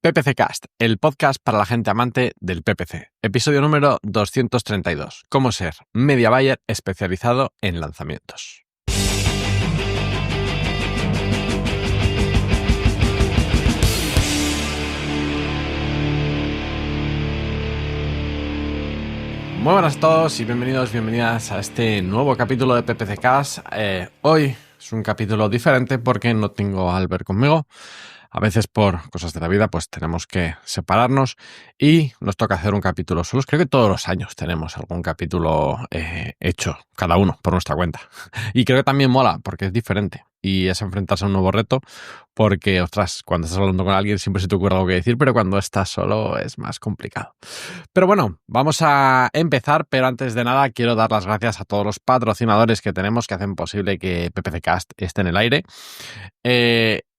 PPC Cast, el podcast para la gente amante del PPC. Episodio número 232. Cómo ser media buyer especializado en lanzamientos. Muy buenas a todos y bienvenidas a este nuevo capítulo de PPC Cast. Hoy es un capítulo diferente porque no tengo a Albert conmigo. A veces por cosas de la vida pues tenemos que separarnos y nos toca hacer un capítulo solos. Creo que todos los años tenemos algún capítulo hecho, cada uno por nuestra cuenta. Y creo que también mola porque es diferente y es enfrentarse a un nuevo reto porque, ostras, cuando estás hablando con alguien siempre se te ocurre algo que decir, pero cuando estás solo es más complicado. Pero bueno, vamos a empezar, pero antes de nada quiero dar las gracias a todos los patrocinadores que tenemos que hacen posible que PPC Cast esté en el aire.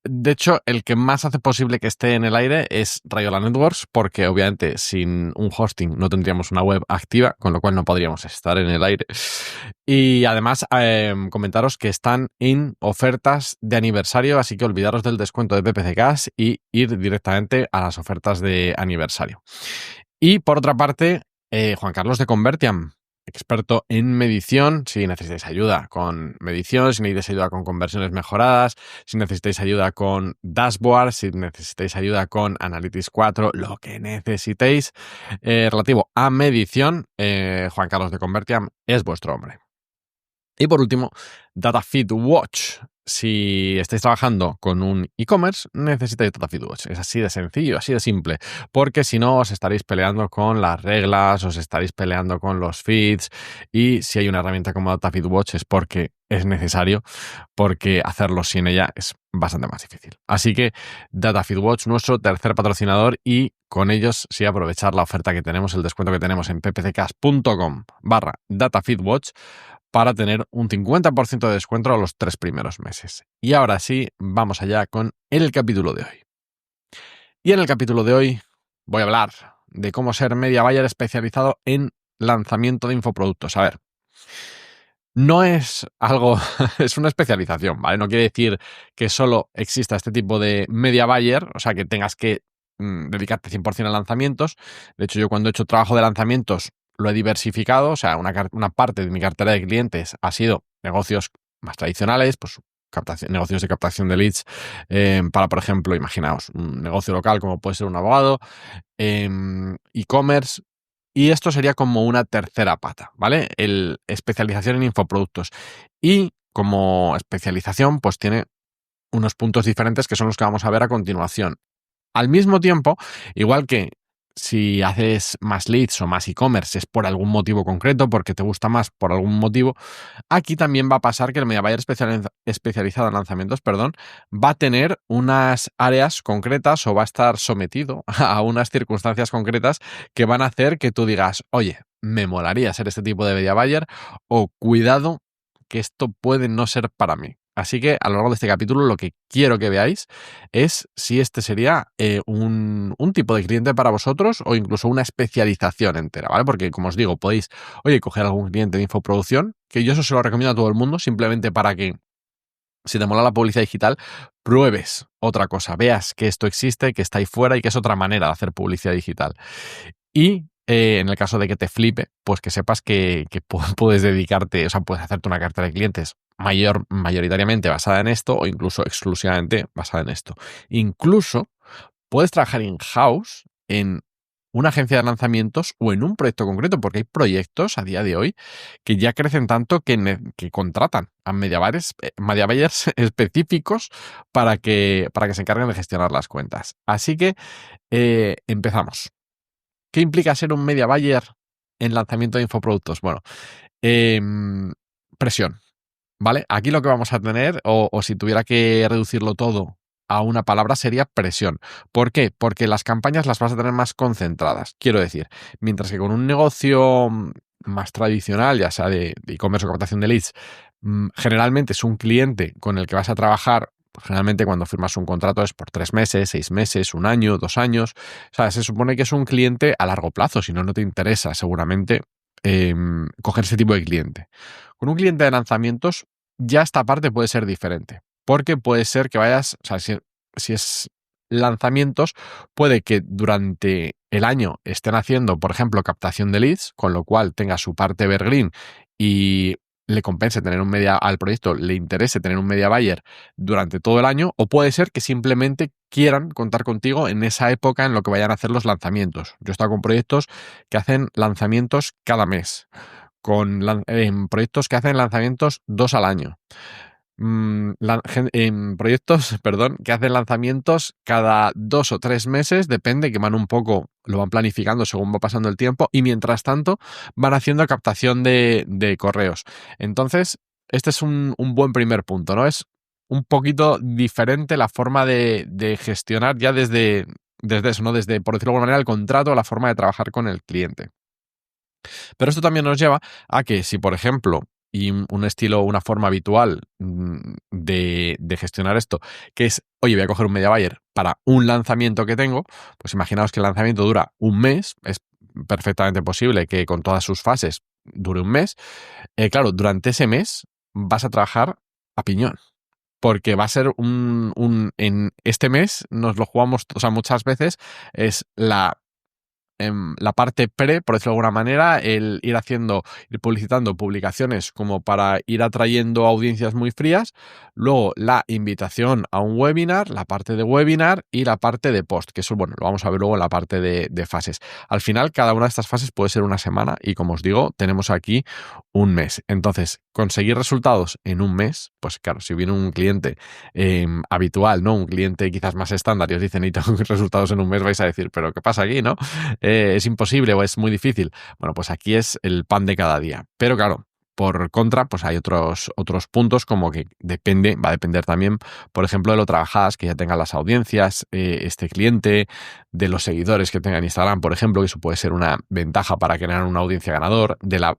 De hecho, el que más hace posible que esté en el aire es Rayola Networks, porque obviamente sin un hosting no tendríamos una web activa, con lo cual no podríamos estar en el aire. Y además, comentaros que están en ofertas de aniversario, así que olvidaros del descuento de PPC Cast y ir directamente a las ofertas de aniversario. Y por otra parte, Juan Carlos de Convertiam, experto en medición. Si necesitáis ayuda con medición, si necesitáis ayuda con conversiones mejoradas, si necesitáis ayuda con dashboards, si necesitáis ayuda con Analytics 4, lo que necesitéis relativo a medición, Juan Carlos de Convertiam es vuestro hombre. Y por último, DataFeed Watch. Si estáis trabajando con un e-commerce, necesitáis DataFeed Watch. Es así de sencillo, así de simple. Porque si no, os estaréis peleando con las reglas, os estaréis peleando con los feeds. Y si hay una herramienta como DataFeed Watch es porque es necesario, porque hacerlo sin ella es bastante más difícil. Así que DataFeed Watch, nuestro tercer patrocinador, y con ellos sí aprovechar la oferta que tenemos, el descuento que tenemos en ppccast.com/DataFeedWatch para tener un 50% de descuento a los 3 primeros meses. Y ahora sí, vamos allá con el capítulo de hoy. Y en el capítulo de hoy voy a hablar de cómo ser media buyer especializado en lanzamiento de infoproductos. A ver, no es algo, es una especialización, ¿vale? No quiere decir que solo exista este tipo de media buyer, o sea, que tengas que dedicarte 100% a lanzamientos. De hecho, yo cuando he hecho trabajo de lanzamientos lo he diversificado, o sea, una parte de mi cartera de clientes ha sido negocios más tradicionales, pues negocios de captación de leads para, por ejemplo, imaginaos, un negocio local como puede ser un abogado, e-commerce, y esto sería como una tercera pata, ¿vale? El especialización en infoproductos. Y como especialización, pues tiene unos puntos diferentes que son los que vamos a ver a continuación. Al mismo tiempo, igual que si haces más leads o más e-commerce es por algún motivo concreto, porque te gusta más por algún motivo, aquí también va a pasar que el media buyer especializado en lanzamientos, va a tener unas áreas concretas o va a estar sometido a unas circunstancias concretas que van a hacer que tú digas, oye, me molaría ser este tipo de media buyer, o cuidado que esto puede no ser para mí. Así que a lo largo de este capítulo lo que quiero que veáis es si este sería un tipo de cliente para vosotros o incluso una especialización entera, ¿vale? Porque, como os digo, podéis, oye, coger algún cliente de infoproducción, que yo eso se lo recomiendo a todo el mundo, simplemente para que, si te mola la publicidad digital, pruebes otra cosa, veas que esto existe, que está ahí fuera y que es otra manera de hacer publicidad digital. Y en el caso de que te flipe, pues que sepas que puedes dedicarte, o sea, puedes hacerte una cartera de clientes mayoritariamente basada en esto o incluso exclusivamente basada en esto. Incluso puedes trabajar in-house en una agencia de lanzamientos o en un proyecto concreto, porque hay proyectos a día de hoy que ya crecen tanto que contratan a media buyers específicos para que se encarguen de gestionar las cuentas. Así que empezamos. ¿Qué implica ser un media buyer en lanzamiento de infoproductos? Bueno, presión, ¿vale? Aquí lo que vamos a tener, o si tuviera que reducirlo todo a una palabra, sería presión. ¿Por qué? Porque las campañas las vas a tener más concentradas. Quiero decir, mientras que con un negocio más tradicional, ya sea de e-commerce o captación de leads, generalmente es un cliente con el que vas a trabajar. Pues generalmente cuando firmas un contrato es por 3 meses, 6 meses, 1 año, 2 años. O sea, se supone que es un cliente a largo plazo, si no, no te interesa seguramente coger ese tipo de cliente. Con un cliente de lanzamientos ya esta parte puede ser diferente, porque puede ser que vayas, o sea, si es lanzamientos, puede que durante el año estén haciendo, por ejemplo, captación de leads, con lo cual tenga su parte evergreen y le compense tener un media al proyecto, le interese tener un media buyer durante todo el año, o puede ser que simplemente quieran contar contigo en esa época en lo que vayan a hacer los lanzamientos. Yo he estado con proyectos que hacen lanzamientos cada mes, en proyectos que hacen lanzamientos 2 al año. En proyectos, perdón, que hacen lanzamientos cada 2 o 3 meses, depende, que van un poco, lo van planificando según va pasando el tiempo, y mientras tanto van haciendo captación de correos. Entonces, este es un buen primer punto, ¿no? Es un poquito diferente la forma de gestionar ya desde eso, ¿no? Desde, por decirlo de alguna manera, el contrato, la forma de trabajar con el cliente. Pero esto también nos lleva a que si, por ejemplo, y un estilo, una forma habitual de gestionar esto, que es, oye, voy a coger un media buyer para un lanzamiento que tengo, pues imaginaos que el lanzamiento dura un mes, es perfectamente posible que con todas sus fases dure un mes. Claro, durante ese mes vas a trabajar a piñón. Porque va a ser en este mes nos lo jugamos, o sea, muchas veces es la parte pre, por decirlo de alguna manera, el ir publicitando publicaciones como para ir atrayendo audiencias muy frías, luego la invitación a un webinar, la parte de webinar y la parte de post, que eso, bueno, lo vamos a ver luego en la parte de fases. Al final, cada una de estas fases puede ser una semana y, como os digo, tenemos aquí un mes. Entonces, conseguir resultados en un mes, pues claro, si viene un cliente habitual, ¿no? Un cliente quizás más estándar y os dicen, necesito resultados en un mes, vais a decir, pero ¿qué pasa aquí, no? ¿Es imposible o es muy difícil? Bueno, pues aquí es el pan de cada día. Pero claro, por contra, pues hay otros puntos, como que va a depender también, por ejemplo, de lo trabajadas que ya tengan las audiencias, este cliente, de los seguidores que tenga en Instagram, por ejemplo, que eso puede ser una ventaja para crear una audiencia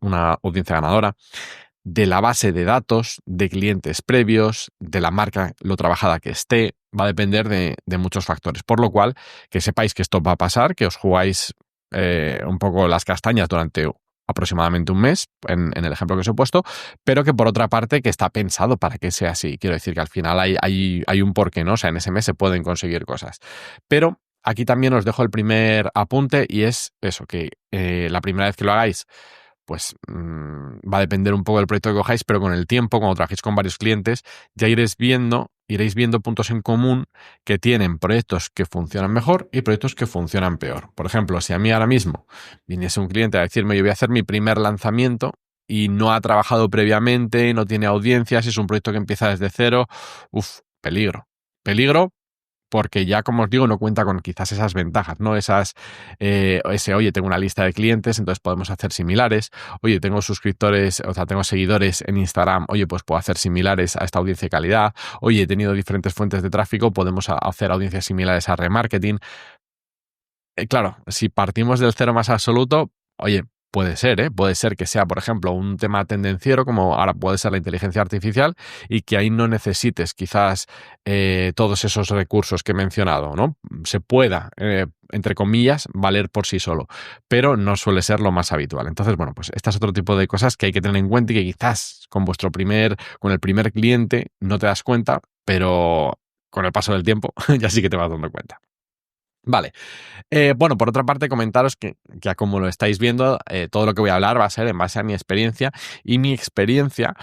una audiencia ganadora, de la base de datos, de clientes previos, de la marca, lo trabajada que esté, va a depender de muchos factores. Por lo cual, que sepáis que esto va a pasar, que os jugáis un poco las castañas durante aproximadamente un mes, en el ejemplo que os he puesto, pero que por otra parte que está pensado para que sea así. Quiero decir que al final hay un porqué, ¿no? O sea, en ese mes se pueden conseguir cosas. Pero aquí también os dejo el primer apunte y es eso, que la primera vez que lo hagáis, pues va a depender un poco del proyecto que cojáis, pero con el tiempo, cuando trabajéis con varios clientes, ya iréis viendo puntos en común que tienen proyectos que funcionan mejor y proyectos que funcionan peor. Por ejemplo, si a mí ahora mismo viniese un cliente a decirme, yo voy a hacer mi primer lanzamiento y no ha trabajado previamente, no tiene audiencias, es un proyecto que empieza desde cero, peligro. Peligro, porque ya, como os digo, no cuenta con quizás esas ventajas, ¿no? Oye, tengo una lista de clientes, entonces podemos hacer similares. Oye, tengo suscriptores, o sea, tengo seguidores en Instagram, oye, pues puedo hacer similares a esta audiencia de calidad. Oye, he tenido diferentes fuentes de tráfico, podemos hacer audiencias similares a remarketing. Claro, si partimos del cero más absoluto, oye, puede ser, ¿eh? Puede ser que sea, por ejemplo, un tema tendenciero, como ahora puede ser la inteligencia artificial, y que ahí no necesites quizás todos esos recursos que he mencionado, ¿no? Se pueda, entre comillas, valer por sí solo, pero no suele ser lo más habitual. Entonces, bueno, pues este es otro tipo de cosas que hay que tener en cuenta y que quizás con el primer cliente no te das cuenta, pero con el paso del tiempo ya sí que te vas dando cuenta. Vale. Bueno, por otra parte, comentaros que ya como lo estáis viendo, todo lo que voy a hablar va a ser en base a mi experiencia, y mi experiencia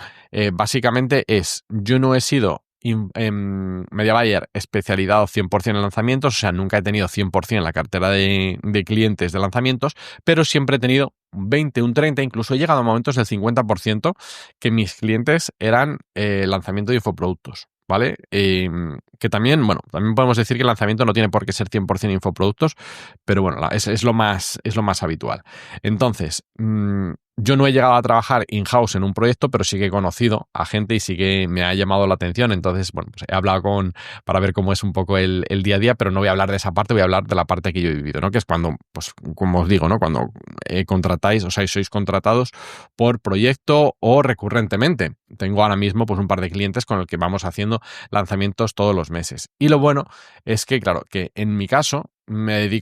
básicamente yo no he sido media buyer especializado 100% en lanzamientos, o sea, nunca he tenido 100% la cartera de clientes de lanzamientos, pero siempre he tenido un 20, un 30, incluso he llegado a momentos del 50% que mis clientes eran lanzamiento de infoproductos. ¿Vale? Que también, bueno, también podemos decir que el lanzamiento no tiene por qué ser 100% infoproductos, pero bueno, es lo más habitual. Entonces, yo no he llegado a trabajar in-house en un proyecto, pero sí que he conocido a gente y sí que me ha llamado la atención. Entonces, bueno, pues he hablado para ver cómo es un poco el día a día, pero no voy a hablar de esa parte, voy a hablar de la parte que yo he vivido, ¿no? Que es cuando, pues, como os digo, ¿no? Cuando contratáis, o sea, sois contratados por proyecto o recurrentemente. Tengo ahora mismo, pues, un par de clientes con el que vamos haciendo lanzamientos todos los meses. Y lo bueno es que, claro, que en mi caso hay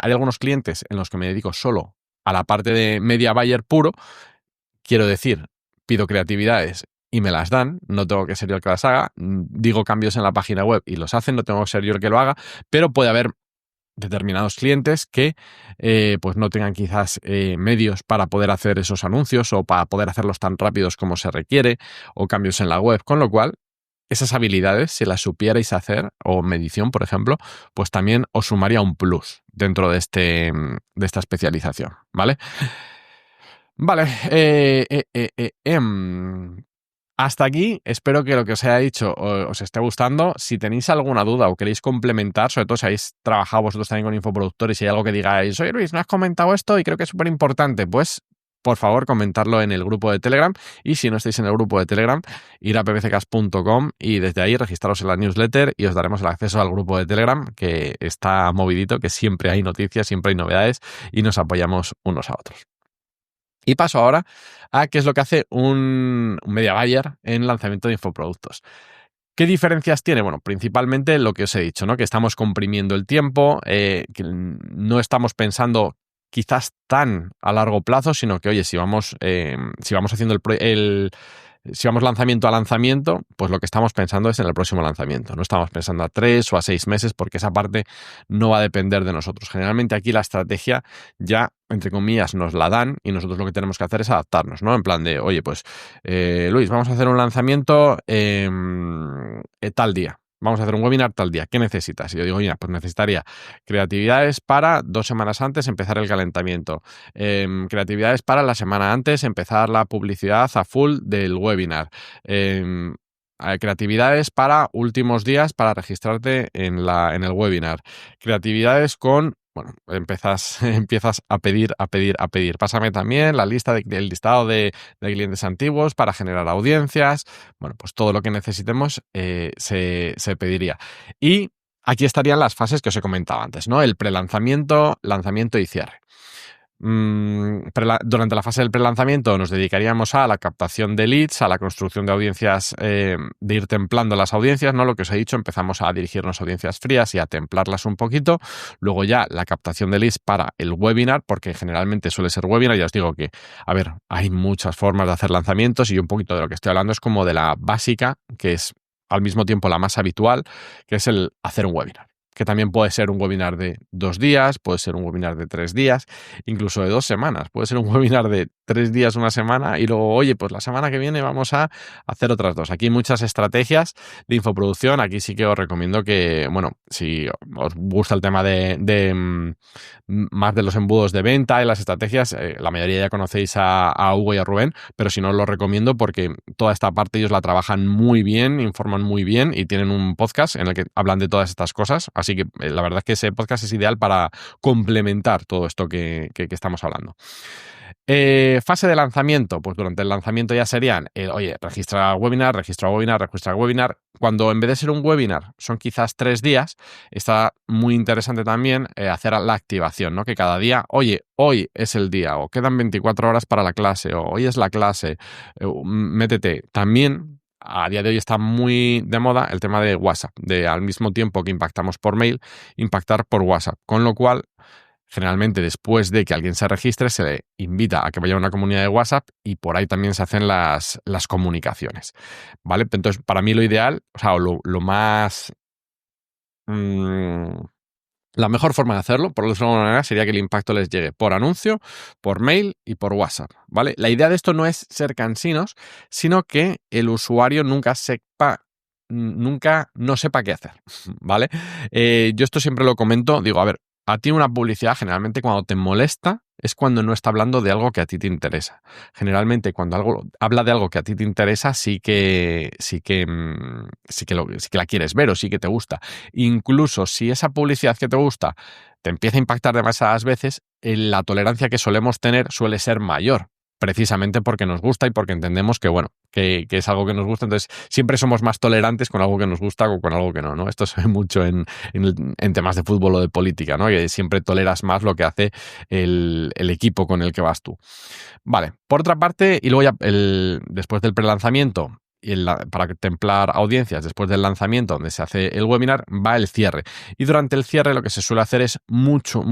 algunos clientes en los que me dedico solo a la parte de media buyer puro. Quiero decir, pido creatividades y me las dan, no tengo que ser yo el que las haga, digo cambios en la página web y los hacen, no tengo que ser yo el que lo haga, pero puede haber determinados clientes que pues no tengan quizás medios para poder hacer esos anuncios o para poder hacerlos tan rápidos como se requiere, o cambios en la web, con lo cual esas habilidades, si las supierais hacer, o medición, por ejemplo, pues también os sumaría un plus dentro de esta especialización, ¿vale? Vale, hasta aquí, espero que lo que os haya dicho os esté gustando. Si tenéis alguna duda o queréis complementar, sobre todo si habéis trabajado vosotros también con infoproductores y hay algo que digáis, oye Luis, no has comentado esto y creo que es súper importante, pues por favor comentarlo en el grupo de Telegram, y si no estáis en el grupo de Telegram, ir a ppccast.com y desde ahí registraros en la newsletter y os daremos el acceso al grupo de Telegram, que está movidito, que siempre hay noticias, siempre hay novedades y nos apoyamos unos a otros. Y paso ahora a qué es lo que hace un media buyer en lanzamiento de infoproductos. ¿Qué diferencias tiene? Bueno, principalmente lo que os he dicho, ¿no? Que estamos comprimiendo el tiempo, que no estamos pensando quizás tan a largo plazo, sino que, oye, si vamos haciendo si vamos lanzamiento a lanzamiento, pues lo que estamos pensando es en el próximo lanzamiento. No estamos pensando a 3 o a 6 meses, porque esa parte no va a depender de nosotros. Generalmente aquí la estrategia ya, entre comillas, nos la dan y nosotros lo que tenemos que hacer es adaptarnos, ¿no? En plan de, oye, pues, Luis, vamos a hacer un lanzamiento tal día. Vamos a hacer un webinar tal día. ¿Qué necesitas? Y yo digo, mira, pues necesitaría creatividades para 2 semanas antes empezar el calentamiento. Creatividades para la semana antes empezar la publicidad a full del webinar. Creatividades para últimos días para registrarte en el webinar. Creatividades con... Bueno, empiezas a pedir. Pásame también el listado de clientes antiguos para generar audiencias. Bueno, pues todo lo que necesitemos se pediría. Y aquí estarían las fases que os he comentado antes, ¿no? El prelanzamiento, lanzamiento y cierre. Durante la fase del prelanzamiento nos dedicaríamos a la captación de leads, a la construcción de audiencias, de ir templando las audiencias, ¿no? Lo que os he dicho, empezamos a dirigirnos a audiencias frías y a templarlas un poquito. Luego ya la captación de leads para el webinar, porque generalmente suele ser webinar. Ya os digo que, a ver, hay muchas formas de hacer lanzamientos y un poquito de lo que estoy hablando es como de la básica, que es al mismo tiempo la más habitual, que es el hacer un webinar. Que también puede ser un webinar de 2 días, puede ser un webinar de 3 días, incluso de 2 semanas. Puede ser un webinar de 3 días, una semana, y luego, oye, pues la semana que viene vamos a hacer otras 2. Aquí hay muchas estrategias de infoproducción. Aquí sí que os recomiendo que, bueno, si os gusta el tema de más de los embudos de venta y las estrategias, la mayoría ya conocéis a Hugo y a Rubén, pero si no, os lo recomiendo porque toda esta parte ellos la trabajan muy bien, informan muy bien y tienen un podcast en el que hablan de todas estas cosas. Así que la verdad es que ese podcast es ideal para complementar todo esto que estamos hablando. Fase de lanzamiento, pues durante el lanzamiento ya serían, oye, registra webinar. Cuando en vez de ser un webinar son quizás 3 días, está muy interesante también hacer la activación, ¿no? Que cada día, oye, hoy es el día, o quedan 24 horas para la clase, o hoy es la clase, métete. También a día de hoy está muy de moda el tema de WhatsApp, de al mismo tiempo que impactamos por mail, impactar por WhatsApp, con lo cual generalmente después de que alguien se registre se le invita a que vaya a una comunidad de WhatsApp y por ahí también se hacen las comunicaciones, ¿vale? Entonces, para mí lo ideal, o sea, lo más... la mejor forma de hacerlo, por decirlo de alguna manera, sería que el impacto les llegue por anuncio, por mail y por WhatsApp, ¿vale? La idea de esto no es ser cansinos, sino que el usuario nunca no sepa qué hacer, ¿vale? Yo esto siempre lo comento, digo, a ver, a ti una publicidad generalmente cuando te molesta es cuando no está hablando de algo que a ti te interesa. Generalmente cuando habla de algo que a ti te interesa sí que la quieres ver o sí que te gusta. Incluso si esa publicidad que te gusta te empieza a impactar demasiadas veces, la tolerancia que solemos tener suele ser mayor. Precisamente porque nos gusta y porque entendemos que, bueno, que es algo que nos gusta. Entonces, siempre somos más tolerantes con algo que nos gusta o con algo que no, ¿no? Esto se ve mucho en temas de fútbol o de política, ¿no? Que siempre toleras más lo que hace el equipo con el que vas tú. Vale, por otra parte, y luego ya después del prelanzamiento para templar audiencias después del lanzamiento donde se hace el webinar, va el cierre. Y durante el cierre lo que se suele hacer es mucho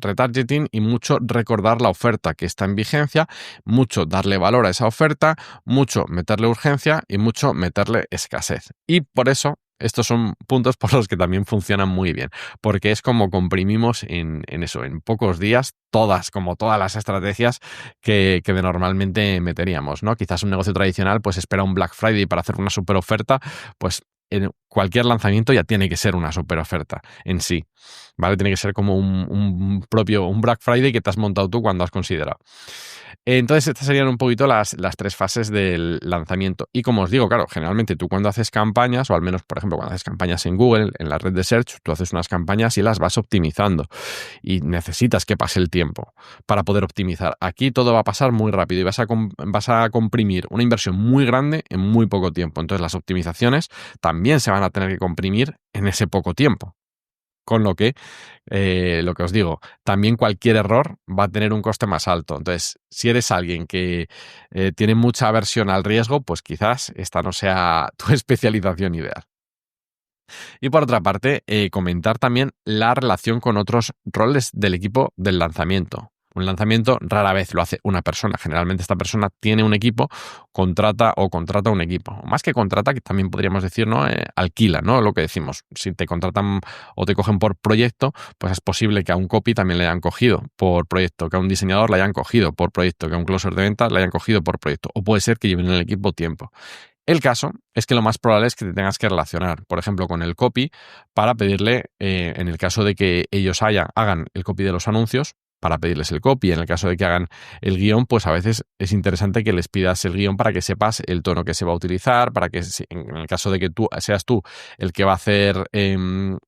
retargeting y mucho recordar la oferta que está en vigencia, mucho darle valor a esa oferta, mucho meterle urgencia y mucho meterle escasez. Y por eso estos son puntos por los que también funcionan muy bien, porque es como comprimimos en pocos días todas las estrategias que normalmente meteríamos, ¿no? Quizás un negocio tradicional pues espera un Black Friday para hacer una super oferta, pues en cualquier lanzamiento ya tiene que ser una super oferta en sí, ¿vale? Tiene que ser como un Black Friday que te has montado tú cuando has considerado. Entonces, estas serían un poquito las 3 fases del lanzamiento. Y como os digo, claro, generalmente tú cuando haces campañas, o al menos, por ejemplo, cuando haces campañas en Google, en la red de Search, tú haces unas campañas y las vas optimizando. Y necesitas que pase el tiempo para poder optimizar. Aquí todo va a pasar muy rápido y vas a comprimir una inversión muy grande en muy poco tiempo. Entonces, las optimizaciones también se van a tener que comprimir en ese poco tiempo. Con lo que os digo, también cualquier error va a tener un coste más alto. Entonces, si eres alguien que tiene mucha aversión al riesgo, pues quizás esta no sea tu especialización ideal. Y por otra parte, comentar también la relación con otros roles del equipo del lanzamiento. Un lanzamiento rara vez lo hace una persona. Generalmente esta persona tiene un equipo, contrata un equipo. O más que contrata, que también podríamos decir, ¿no? Alquila, ¿no? Lo que decimos. Si te contratan o te cogen por proyecto, pues es posible que a un copy también le hayan cogido por proyecto, que a un diseñador le hayan cogido por proyecto, que a un closer de ventas le hayan cogido por proyecto. O puede ser que lleven en el equipo tiempo. El caso es que lo más probable es que te tengas que relacionar, por ejemplo, con el copy para pedirle, en el caso de que ellos hagan el copy de los anuncios, para pedirles el copy. En el caso de que hagan el guión, pues a veces es interesante que les pidas el guión para que sepas el tono que se va a utilizar, para que en el caso de que seas tú el que va a hacer el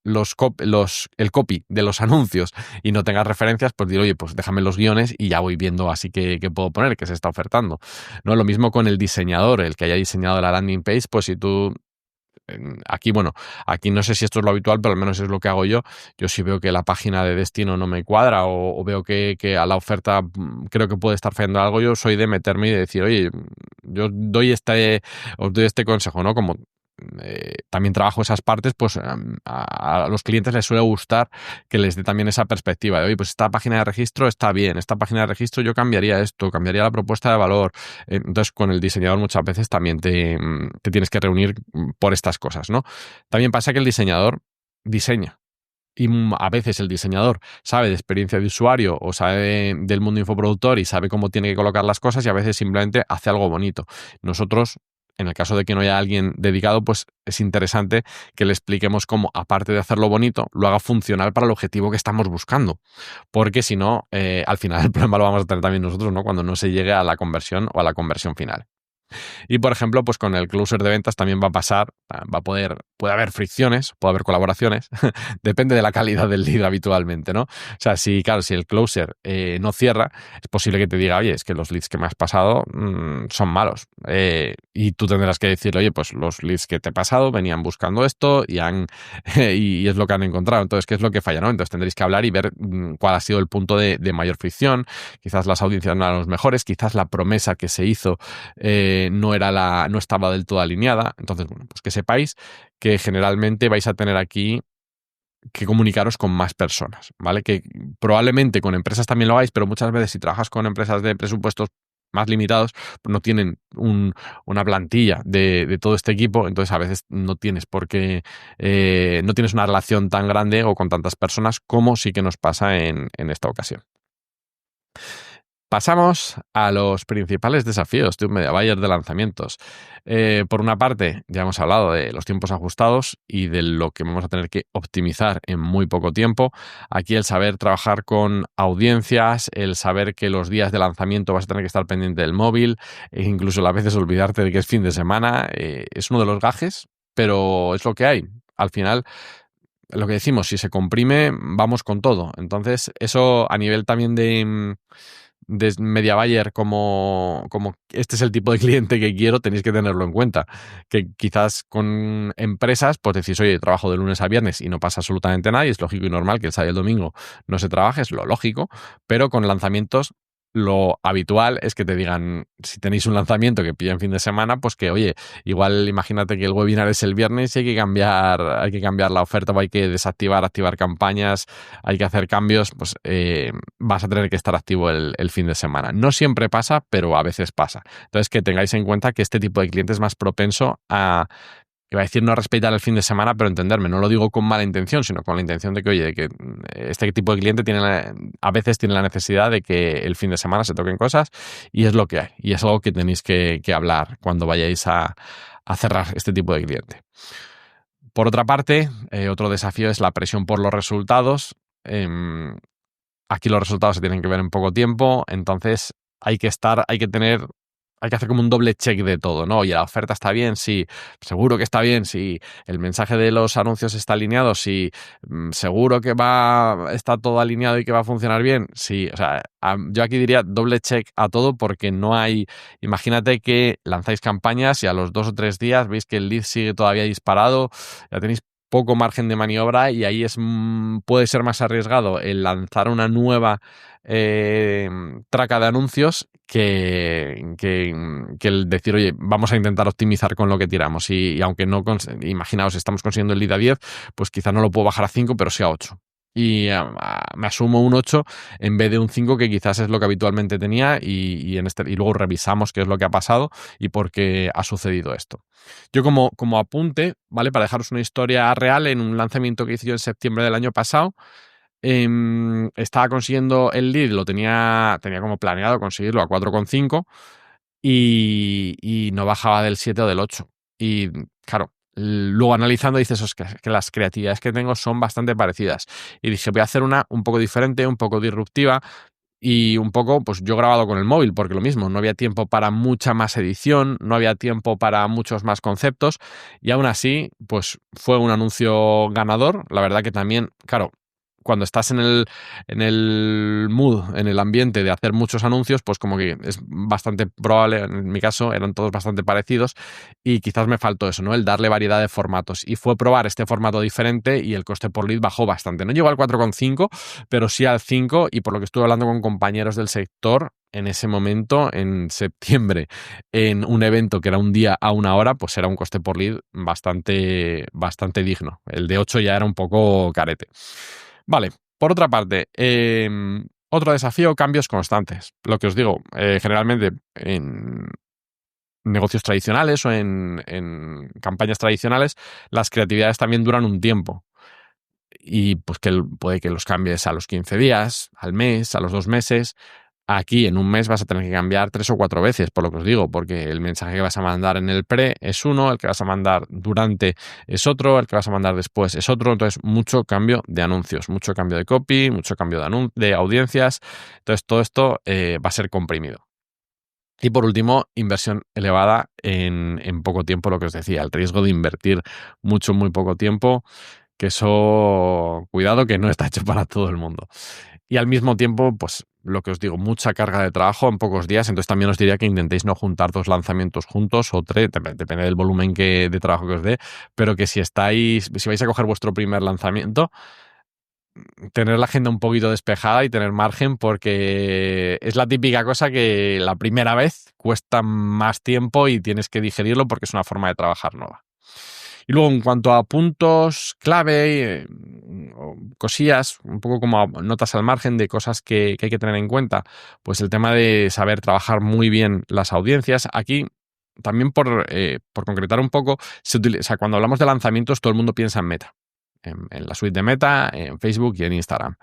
copy de los anuncios y no tengas referencias, pues dir, oye, pues déjame los guiones y ya voy viendo así que puedo poner, que se está ofertando. ¿No? Lo mismo con el diseñador, el que haya diseñado la landing page, pues si tú aquí no sé si esto es lo habitual, pero al menos es lo que hago yo. Yo si veo que la página de destino no me cuadra o veo que a la oferta creo que puede estar fallando algo, yo soy de meterme y de decir, oye, os doy este consejo, ¿no? Como también trabajo esas partes, pues a los clientes les suele gustar que les dé también esa perspectiva de, oye, pues esta página de registro está bien, esta página de registro yo cambiaría esto, cambiaría la propuesta de valor. Entonces, con el diseñador muchas veces también te tienes que reunir por estas cosas, ¿no? También pasa que el diseñador diseña. Y a veces el diseñador sabe de experiencia de usuario o sabe del mundo infoproductor y sabe cómo tiene que colocar las cosas y a veces simplemente hace algo bonito. Nosotros, en el caso de que no haya alguien dedicado, pues es interesante que le expliquemos cómo, aparte de hacerlo bonito, lo haga funcional para el objetivo que estamos buscando. Porque si no, al final el problema lo vamos a tener también nosotros, ¿no? Cuando no se llegue a la conversión o a la conversión final. Y, por ejemplo, pues con el closer de ventas también va a pasar, puede haber fricciones, puede haber colaboraciones, depende de la calidad del lead habitualmente, ¿no? O sea, si el closer no cierra, es posible que te diga, oye, es que los leads que me has pasado son malos. Y tú tendrás que decirle, oye, pues los leads que te he pasado venían buscando esto y y es lo que han encontrado. Entonces, ¿qué es lo que falla, no? Entonces tendréis que hablar y ver cuál ha sido el punto de mayor fricción. Quizás las audiencias no eran los mejores, quizás la promesa que se hizo no estaba del todo alineada. Entonces, bueno, pues que sepáis que generalmente vais a tener aquí que comunicaros con más personas, ¿vale? Que probablemente con empresas también lo hagáis, pero muchas veces si trabajas con empresas de presupuestos más limitados, pues no tienen una plantilla de todo este equipo, entonces a veces no tienes no tienes una relación tan grande o con tantas personas como sí que nos pasa en esta ocasión. Pasamos a los principales desafíos de un media buyer de lanzamientos. Por una parte, ya hemos hablado de los tiempos ajustados y de lo que vamos a tener que optimizar en muy poco tiempo. Aquí el saber trabajar con audiencias, el saber que los días de lanzamiento vas a tener que estar pendiente del móvil, e incluso a veces olvidarte de que es fin de semana, es uno de los gajes, pero es lo que hay. Al final, lo que decimos, si se comprime, vamos con todo. Entonces, eso a nivel también de media buyer, como este es el tipo de cliente que quiero, tenéis que tenerlo en cuenta. Que quizás con empresas, pues decís, oye, trabajo de lunes a viernes y no pasa absolutamente nada, y es lógico y normal que el sábado y el domingo no se trabaje, es lo lógico, pero con lanzamientos lo habitual es que te digan, si tenéis un lanzamiento que pilla en fin de semana, pues que, oye, igual imagínate que el webinar es el viernes y hay que cambiar la oferta o hay que desactivar, activar campañas, hay que hacer cambios, pues vas a tener que estar activo el fin de semana. No siempre pasa, pero a veces pasa. Entonces, que tengáis en cuenta que este tipo de cliente es más propenso a... Iba a decir no respetar el fin de semana, pero entenderme, no lo digo con mala intención, sino con la intención de que, oye, de que este tipo de cliente a veces tiene la necesidad de que el fin de semana se toquen cosas y es lo que hay. Y es algo que tenéis que hablar cuando vayáis a cerrar este tipo de cliente. Por otra parte, otro desafío es la presión por los resultados. Aquí los resultados se tienen que ver en poco tiempo, entonces hay que hacer como un doble check de todo, ¿no? Oye, la oferta está bien, sí, seguro que está bien, sí, el mensaje de los anuncios está alineado, sí, seguro que está todo alineado y que va a funcionar bien, sí, o sea, yo aquí diría doble check a todo porque imagínate que lanzáis campañas y a los 2 o 3 días veis que el lead sigue todavía disparado, ya tenéis poco margen de maniobra y ahí puede ser más arriesgado el lanzar una nueva traca de anuncios que el decir, oye, vamos a intentar optimizar con lo que tiramos y aunque no, imaginaos, estamos consiguiendo el lead a 10, pues quizá no lo puedo bajar a 5, pero sí a 8. Y me asumo un 8 en vez de un 5 que quizás es lo que habitualmente tenía y luego revisamos qué es lo que ha pasado y por qué ha sucedido esto. Yo como apunte, ¿vale? Para dejaros una historia real, en un lanzamiento que hice yo en septiembre del año pasado, estaba consiguiendo el lead, tenía como planeado conseguirlo a 4,5 y no bajaba del 7 o del 8. Y claro, luego analizando dices que las creatividades que tengo son bastante parecidas. Y dije, voy a hacer una un poco diferente, un poco disruptiva y un poco, pues yo he grabado con el móvil, porque lo mismo, no había tiempo para mucha más edición, no había tiempo para muchos más conceptos y aún así, pues fue un anuncio ganador. La verdad que también, claro, cuando estás en el mood, en el ambiente de hacer muchos anuncios, pues como que es bastante probable, en mi caso eran todos bastante parecidos y quizás me faltó eso, ¿no? El darle variedad de formatos. Y fue probar este formato diferente y el coste por lead bajó bastante. No llegó al 4,5, pero sí al 5 y por lo que estuve hablando con compañeros del sector, en ese momento, en septiembre, en un evento que era un día a una hora, pues era un coste por lead bastante, bastante digno. El de 8 ya era un poco carete. Vale, por otra parte, otro desafío, cambios constantes. Lo que os digo, generalmente en negocios tradicionales o en campañas tradicionales, las creatividades también duran un tiempo. Y pues puede que los cambies a los 15 días, al mes, a los 2 meses. Aquí en un mes vas a tener que cambiar 3 o 4 veces, por lo que os digo, porque el mensaje que vas a mandar en el pre es uno, el que vas a mandar durante es otro, el que vas a mandar después es otro. Entonces, mucho cambio de anuncios, mucho cambio de copy, mucho cambio de audiencias. Entonces, todo esto va a ser comprimido. Y por último, inversión elevada en poco tiempo, lo que os decía, el riesgo de invertir mucho, muy poco tiempo, que eso, cuidado, que no está hecho para todo el mundo. Y al mismo tiempo, pues lo que os digo, mucha carga de trabajo en pocos días, entonces también os diría que intentéis no juntar 2 lanzamientos juntos o 3, depende del volumen de trabajo que os dé, pero que si vais a coger vuestro primer lanzamiento, tener la agenda un poquito despejada y tener margen, porque es la típica cosa que la primera vez cuesta más tiempo y tienes que digerirlo porque es una forma de trabajar nueva. Y luego, en cuanto a puntos clave, cosillas, un poco como notas al margen de cosas que hay que tener en cuenta, pues el tema de saber trabajar muy bien las audiencias. Aquí, también por concretar un poco, cuando hablamos de lanzamientos, todo el mundo piensa en Meta. En la suite de Meta, en Facebook y en Instagram.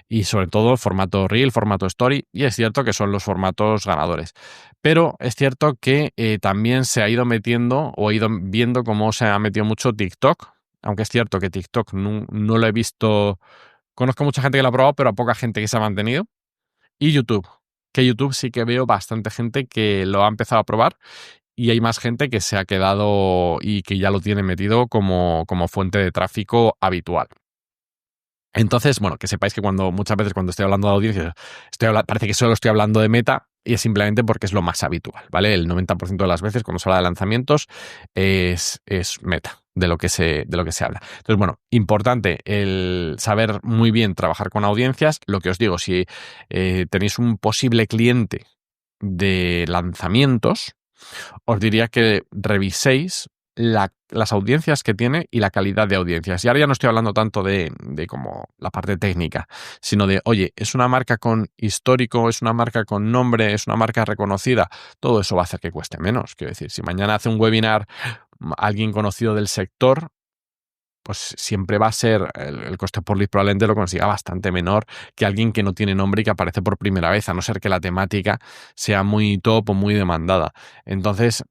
Y sobre todo formato Reel, formato Story, y es cierto que son los formatos ganadores. Pero es cierto que también se ha ido metiendo o he ido viendo cómo se ha metido mucho TikTok, aunque es cierto que TikTok no lo he visto, conozco mucha gente que lo ha probado, pero a poca gente que se ha mantenido. Y YouTube, que YouTube sí que veo bastante gente que lo ha empezado a probar y hay más gente que se ha quedado y que ya lo tiene metido como fuente de tráfico habitual. Entonces, bueno, que sepáis que muchas veces cuando estoy hablando de audiencias, parece que solo estoy hablando de Meta y es simplemente porque es lo más habitual, ¿vale? El 90% de las veces cuando se habla de lanzamientos es Meta. de lo que se habla. Entonces, bueno, importante el saber muy bien trabajar con audiencias. Lo que os digo, si tenéis un posible cliente de lanzamientos, os diría que reviséis las audiencias que tiene y la calidad de audiencias. Y ahora ya no estoy hablando tanto de como la parte técnica, sino de, oye, es una marca con histórico, es una marca con nombre, es una marca reconocida. Todo eso va a hacer que cueste menos. Quiero decir, si mañana hace un webinar alguien conocido del sector, pues siempre va a ser el coste por lead, probablemente lo consiga bastante menor que alguien que no tiene nombre y que aparece por primera vez, a no ser que la temática sea muy top o muy demandada. Entonces,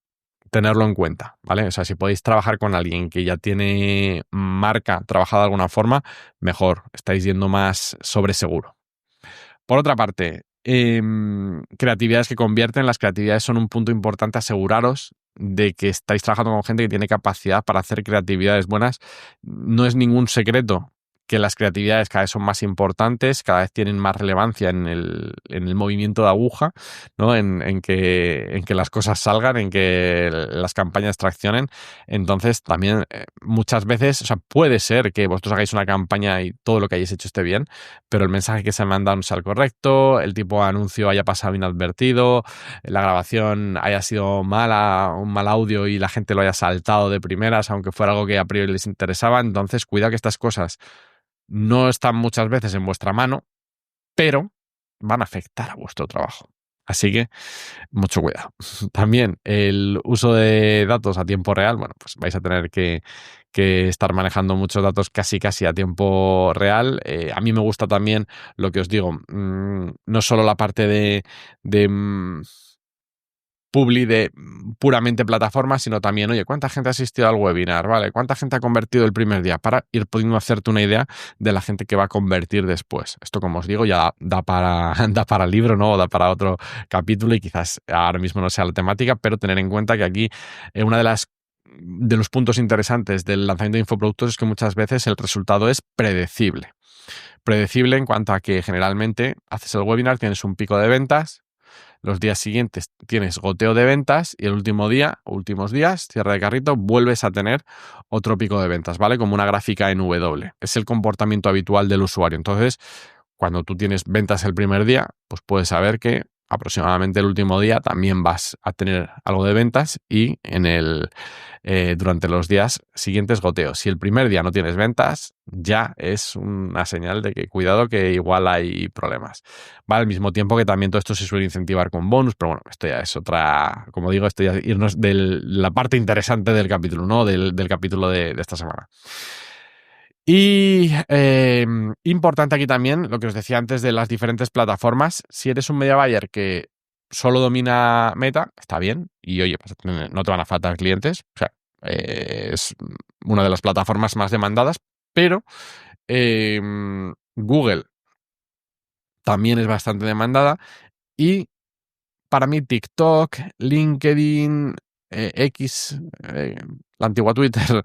tenerlo en cuenta, ¿vale? O sea, si podéis trabajar con alguien que ya tiene marca trabajada de alguna forma, mejor, estáis yendo más sobre seguro. Por otra parte, creatividades que convierten. Las creatividades son un punto importante. Aseguraros de que estáis trabajando con gente que tiene capacidad para hacer creatividades buenas. No es ningún secreto que las creatividades cada vez son más importantes, cada vez tienen más relevancia en el movimiento de aguja, ¿no? En que las cosas salgan, en que las campañas traccionen. Entonces, también muchas veces, o sea, puede ser que vosotros hagáis una campaña y todo lo que hayáis hecho esté bien, pero el mensaje que se ha mandado no sea el correcto, el tipo de anuncio haya pasado inadvertido, la grabación haya sido mala, un mal audio y la gente lo haya saltado de primeras, aunque fuera algo que a priori les interesaba. Entonces, cuidado, que estas cosas no están muchas veces en vuestra mano, pero van a afectar a vuestro trabajo. Así que mucho cuidado. También el uso de datos a tiempo real. Bueno, pues vais a tener que estar manejando muchos datos casi a tiempo real. A mí me gusta también lo que os digo, no solo la parte de publi de puramente plataforma, sino también, oye, ¿cuánta gente ha asistido al webinar? ¿Vale? ¿Cuánta gente ha convertido el primer día? Para ir pudiendo hacerte una idea de la gente que va a convertir después. Esto, como os digo, ya da para, da para libro, ¿no? O da para otro capítulo, y quizás ahora mismo no sea la temática, pero tener en cuenta que aquí una de los puntos interesantes del lanzamiento de infoproductos es que muchas veces el resultado es predecible. Predecible en cuanto a que generalmente haces el webinar, tienes un pico de ventas, los días siguientes tienes goteo de ventas y el último día, últimos días, cierre de carrito, vuelves a tener otro pico de ventas, ¿vale? Como una gráfica en W. Es el comportamiento habitual del usuario. Entonces, cuando tú tienes ventas el primer día, pues puedes saber que aproximadamente el último día también vas a tener algo de ventas, y durante los días siguientes goteo. Si el primer día no tienes ventas, ya es una señal de que cuidado, que igual hay problemas. Va al mismo tiempo que también todo esto se suele incentivar con bonus, pero bueno, esto ya es otra, como digo, esto ya es irnos de la parte interesante del capítulo, ¿no? Del capítulo de esta semana. Y importante aquí también, lo que os decía antes de las diferentes plataformas. Si eres un media buyer que solo domina Meta, está bien, y oye, pues no te van a faltar clientes. O sea, es una de las plataformas más demandadas, pero Google también es bastante demandada, y para mí TikTok, LinkedIn, X, la antigua Twitter,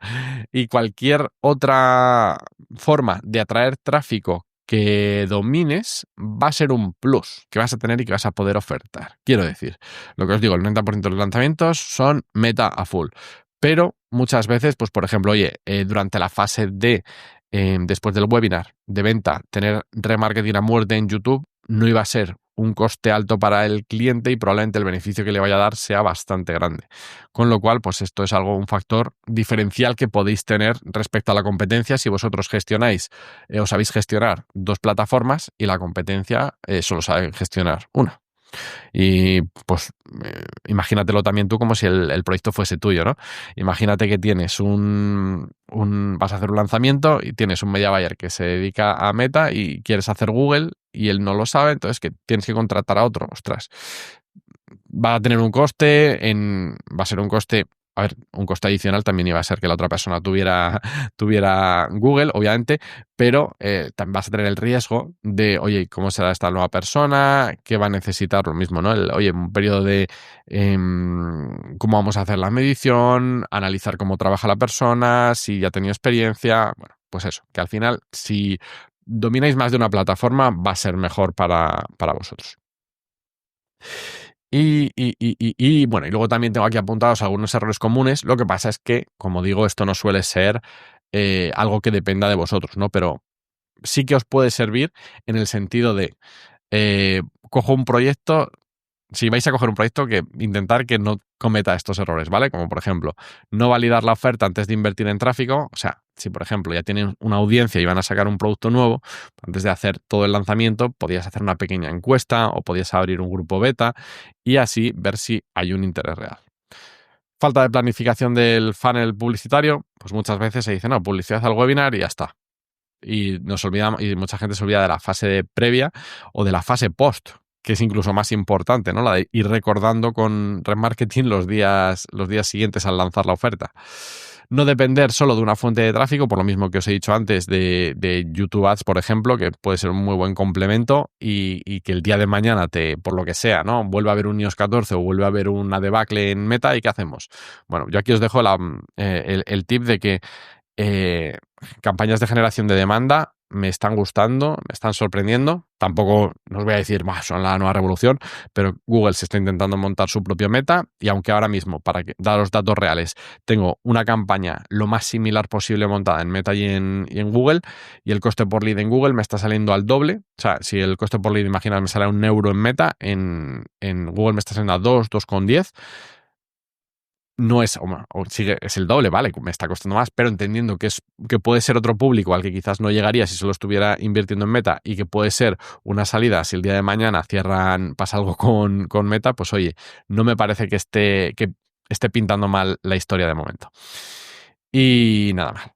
y cualquier otra forma de atraer tráfico que domines va a ser un plus que vas a tener y que vas a poder ofertar. Quiero decir, lo que os digo, el 90% de los lanzamientos son Meta a full, pero muchas veces, pues por ejemplo, oye, durante la fase de después del webinar de venta, tener remarketing a muerte en YouTube no iba a ser un coste alto para el cliente, y probablemente el beneficio que le vaya a dar sea bastante grande. Con lo cual, pues esto es un factor diferencial que podéis tener respecto a la competencia si vosotros gestionáis o sabéis gestionar dos plataformas y la competencia solo sabe gestionar una. Y pues imagínatelo también tú como si el proyecto fuese tuyo, ¿no? Imagínate que tienes vas a hacer un lanzamiento y tienes un media buyer que se dedica a Meta y quieres hacer Google y él no lo sabe, entonces que tienes que contratar a otro. Ostras, va a tener un coste, va a ser un coste. A ver, un coste adicional también iba a ser que la otra persona tuviera Google, obviamente, pero también vas a tener el riesgo de, oye, ¿cómo será esta nueva persona? ¿Qué va a necesitar? Lo mismo, ¿no? Oye, un periodo de cómo vamos a hacer la medición, analizar cómo trabaja la persona, si ya ha tenido experiencia. Bueno, pues eso, que al final, si domináis más de una plataforma, va a ser mejor para vosotros. Y bueno, y luego también tengo aquí apuntados algunos errores comunes. Lo que pasa es que, como digo, esto no suele ser algo que dependa de vosotros, ¿no? Pero sí que os puede servir en el sentido de cojo un proyecto. Si vais a coger un proyecto, que intentar que no cometa estos errores, ¿vale? Como por ejemplo, no validar la oferta antes de invertir en tráfico. O sea, si por ejemplo ya tienen una audiencia y van a sacar un producto nuevo, antes de hacer todo el lanzamiento, podías hacer una pequeña encuesta o podías abrir un grupo beta y así ver si hay un interés real. Falta de planificación del funnel publicitario, pues muchas veces se dice, no, publicidad al webinar y ya está. Y nos olvidamos, y mucha gente se olvida de la fase previa o de la fase post, que es incluso más importante, ¿no? La de ir recordando con remarketing los días siguientes al lanzar la oferta. No depender solo de una fuente de tráfico, por lo mismo que os he dicho antes de YouTube Ads, por ejemplo, que puede ser un muy buen complemento y que el día de mañana por lo que sea, ¿no? Vuelve a haber un iOS 14 o vuelve a haber una debacle en Meta, ¿y qué hacemos? Bueno, yo aquí os dejo el tip de que campañas de generación de demanda me están gustando, me están sorprendiendo. Tampoco os voy a decir, son la nueva revolución, pero Google se está intentando montar su propio Meta y aunque ahora mismo, para dar los datos reales, tengo una campaña lo más similar posible montada en Meta y en Google, y el coste por lead en Google me está saliendo al doble. O sea, si el coste por lead, imagina, me sale a €1 en Meta, en Google me está saliendo a 2,10. No es, es el doble, vale, me está costando más, pero entendiendo que puede ser otro público al que quizás no llegaría si solo estuviera invirtiendo en Meta y que puede ser una salida si el día de mañana pasa algo con Meta, pues oye, no me parece que esté pintando mal la historia de momento. Y nada más.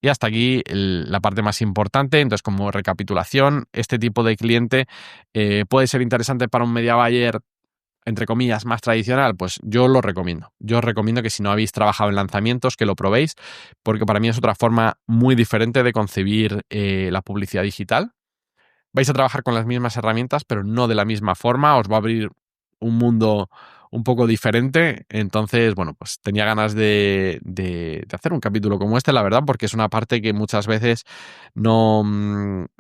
Y hasta aquí la parte más importante. Entonces, como recapitulación, este tipo de cliente puede ser interesante para un media buyer, entre comillas, más tradicional. Pues yo lo recomiendo. Yo os recomiendo que si no habéis trabajado en lanzamientos, que lo probéis, porque para mí es otra forma muy diferente de concebir la publicidad digital. Vais a trabajar con las mismas herramientas, pero no de la misma forma. Os va a abrir un mundo un poco diferente. Entonces, bueno, pues tenía ganas de hacer un capítulo como este, la verdad, porque es una parte que muchas veces no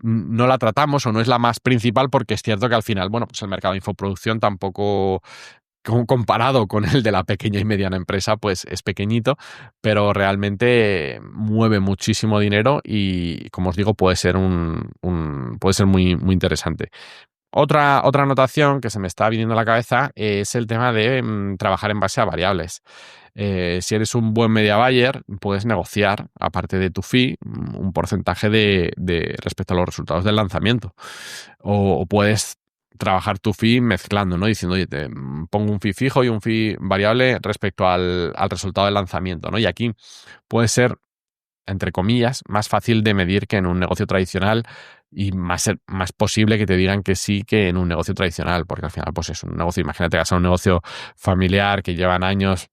la tratamos o no es la más principal, porque es cierto que al final, bueno, pues el mercado de infoproducción tampoco, comparado con el de la pequeña y mediana empresa, pues es pequeñito, pero realmente mueve muchísimo dinero y, como os digo, puede ser puede ser muy, muy interesante. Otra anotación que se me está viniendo a la cabeza es el tema de trabajar en base a variables. Si eres un buen media buyer, puedes negociar, aparte de tu fee, un porcentaje de respecto a los resultados del lanzamiento. O puedes trabajar tu fee mezclando, ¿no? Diciendo, oye, te pongo un fee fijo y un fee variable respecto al resultado del lanzamiento, ¿no? Y aquí puede ser, entre comillas, más fácil de medir que en un negocio tradicional y más posible que te digan que sí que en un negocio tradicional, porque al final pues es un negocio, imagínate que vas a un negocio familiar que llevan años,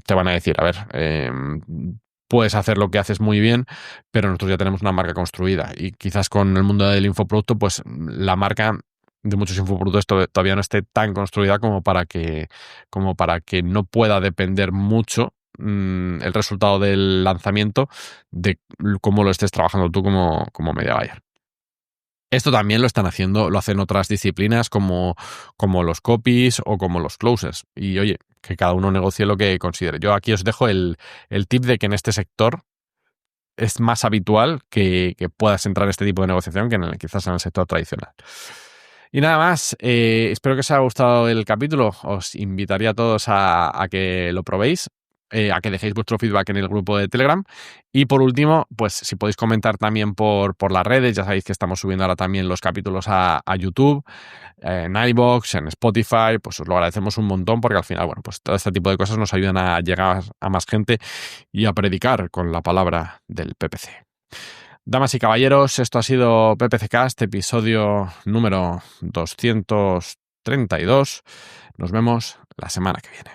te van a decir, a ver, puedes hacer lo que haces muy bien, pero nosotros ya tenemos una marca construida y quizás con el mundo del infoproducto, pues la marca de muchos infoproductos todavía no esté tan construida como para que no pueda depender mucho el resultado del lanzamiento de cómo lo estés trabajando tú como media buyer. Esto también lo hacen otras disciplinas como los copies o como los closers. Y oye, que cada uno negocie lo que considere. Yo aquí os dejo el tip de que en este sector es más habitual que puedas entrar en este tipo de negociación que quizás en el sector tradicional. Y nada más, espero que os haya gustado el capítulo. Os invitaría a todos a que lo probéis, a que dejéis vuestro feedback en el grupo de Telegram. Y por último, pues si podéis comentar también por las redes, ya sabéis que estamos subiendo ahora también los capítulos a YouTube, en iVoox, en Spotify, pues os lo agradecemos un montón porque al final, bueno, pues todo este tipo de cosas nos ayudan a llegar a más gente y a predicar con la palabra del PPC. Damas y caballeros, esto ha sido PPC Cast, episodio número 232. Nos vemos la semana que viene.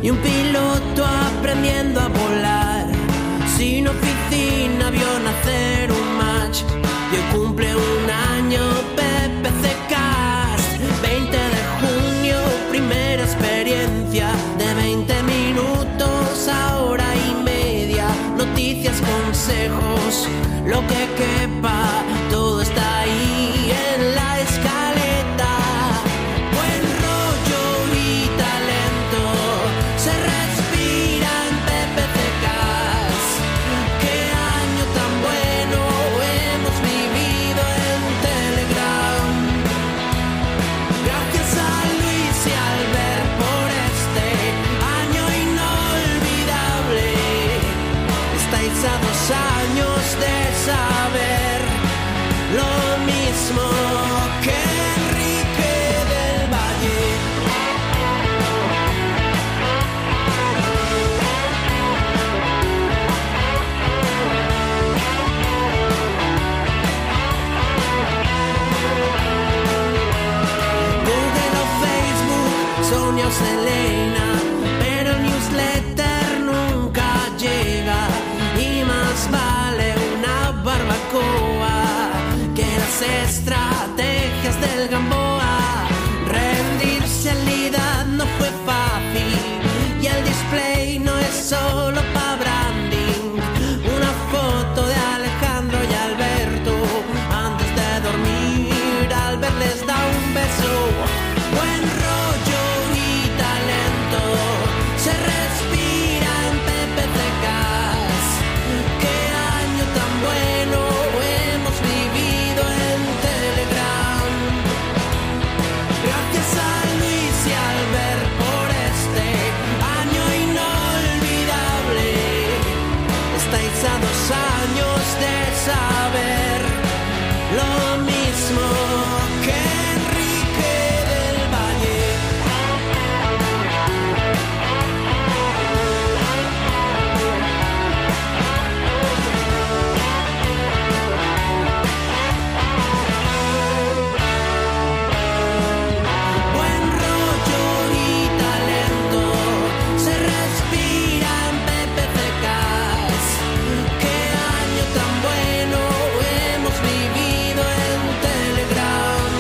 Y un piloto aprendiendo a volar, sin oficina vio nacer un match y hoy cumple un año lejos, lo que quepa, todo está ahí en la escaleta. Buen rollo y talento se respira en PPCcast. Qué año tan bueno hemos vivido en Telegram. Gracias a Luis y Albert por este año inolvidable. Estáis a 2 años de saber lo mismo que Enrique del Valle. Google o Facebook, Sonia o Selena, pero el newsletter nunca llega. Y más vale una barbacoa que las estrategias del Gamboa. Rendirse al IDA no fue fácil y el display no es solo pa' branding. Una foto de Alejandro y Alberto antes de dormir. Albert les da un beso. Buen rollo y talento se respira en PPCcast. Qué año tan bueno hemos vivido en Telegram. Gracias a Luis y Albert por este año inolvidable. Estáis a 2 años de saber lo mismo que Enrique del Valle. Buen rollo y talento se respira en PPCcast. Qué año tan bueno hemos vivido en Telegram.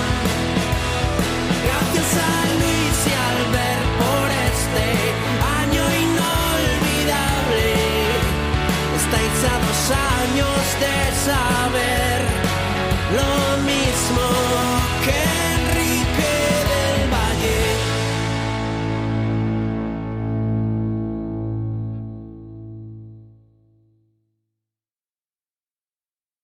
Gracias a Luis y Albert por este año inolvidable. Estáis a 2 años de saber